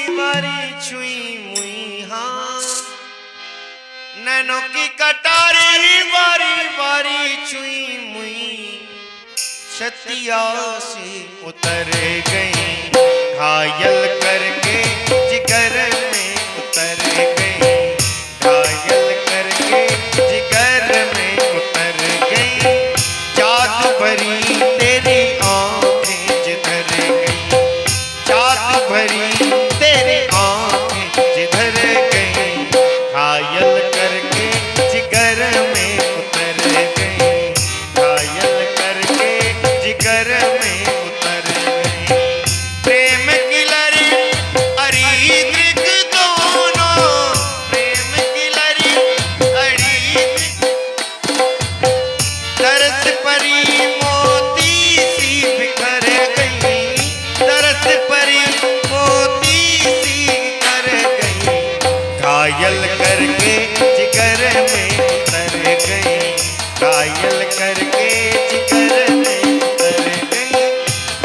बारी छुई मुई हाँ, नैनों की कटारी बारी बारी छुई मुई, छतिया से उतर गई घायल करके जिगर में उतर गई, घायल करके जिगर में उतर गई, जादू भरी तेरी आंखें जिधर गई, जादू भरी तेरी आंखें जिधर गई, घायल करके जिगर में उतर गई, घायल करके जिगर में उतर गई। प्रेम की लरी अड़ी दृग दोनों, प्रेम की लरी अड़ी तरस परी मोती सी बिखर गई, तरस परी मोती सी बिखर गई, घायल करके जिगर में उतर गई, घायल करके जिगर में उतर गई,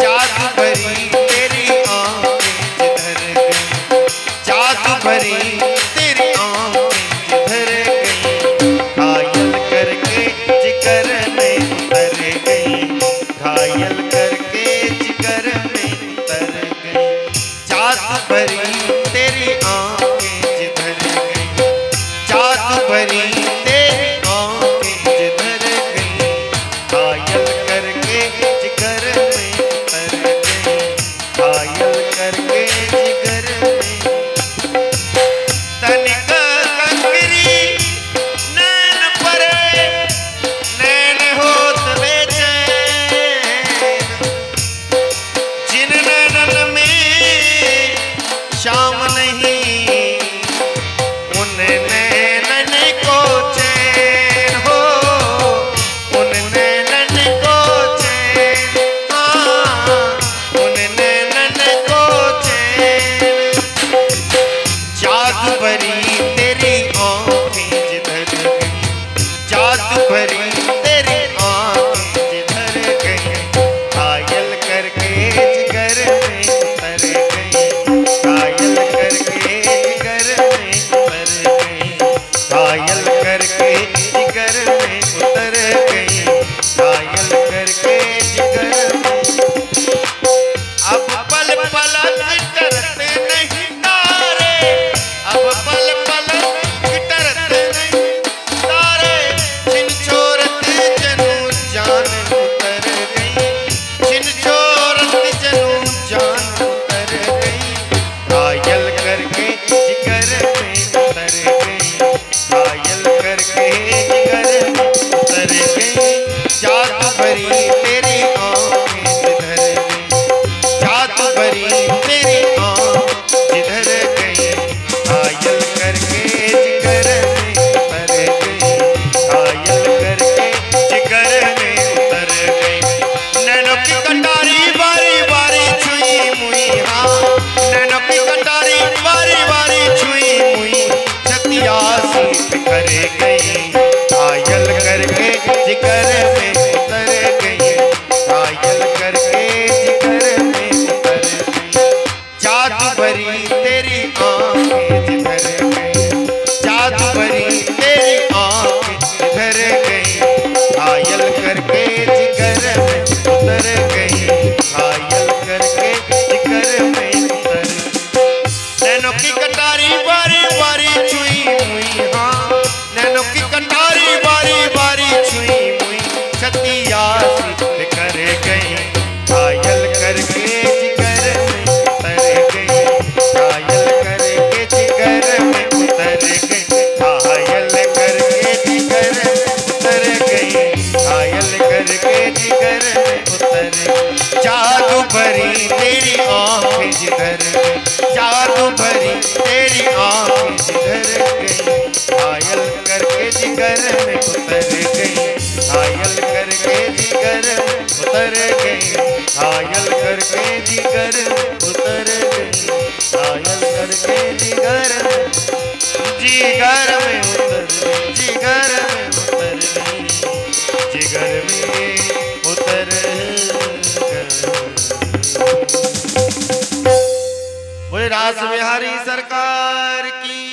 जादू भरी तेरी आंखें जिधर गई, जादू भरी तेरी आंखें जिधर गई, घायल करके जिगर में उतर गई, घायल करके जिगर में उतर गई, जादू भरी तेरी आंखें जिधर गई, जादू भरी तेरी आंखें जिधर गई, घायल करके जिगर में उतर गई, घायल करके जिगर में। तनिक कंकरी नैन परे, नैन होत बेचैन, जिन नैनन में शाम नहीं, उन नैनन को चैन हो, उन नैनन को चैन, हाँ उन नैनन को चैन, जादू भरी तेरी आंखें जिधर गई, जादू भरी तेरी आंखें जिधर गई, घायल करके जिगर में उतर गई, घायल करके जिगर में उतर गई, घायल करके जिगर में उतर गई, घायल करके जिगर में। अब पल पल डरते नहीं तारे, अब पल पल डरते नहीं तारे, छिन छोरत जनू जान उतर गई, छिन छोरत जनू जान उतर गई, घायल करके जिगर में उतर गई, घायल करके जिगर में उतर गई, जादू भरी तेरी आंखें जिधर गई, जादू भरी तेरी आंखें जिधर गई, घायल करके जिगर में उतर गई, घायल करके जिगर में उतर गई। नैनों की कटारी बारी बारी छुई मुई हाँ, नैनों की कटारी बारी बारी छुई मुई, छतिया सी बिखर गई, घायल करके जिगर में उतर गई, घायल करके जिगर में उतर गई, जादू भरी तेरी आंखें जिधर गई, जादू भरी तेरी आंखें जिधर गई, घायल करके जिगर में उतर गई, घायल करके जिगर में उतर गई। नैनों की कटारी बारी बारी छुई मुई हाँ, नैनों की कटारी बारी बारी छुई मुई, छतिया सी बिखर गई, घायल करके जिगर में उतर गई, घायल करके जिगर में उतर गई, घायल करके जिगर में उतर गई, घायल करके जिगर में उतर गई, जादू भरी तेरी आंखें जिधर गई, जादू भरी तेरी आंखें जिधर गई, घायल करके जिगर में उतर गई, घायल करके जिगर में उतर गई, घायल करके जिगर में उतर गई, घायल करके जिगर में, जिगर में उतर गई, जिगर में उतर गई, जिगर में उतर गई। बोले रास बिहारी सरकार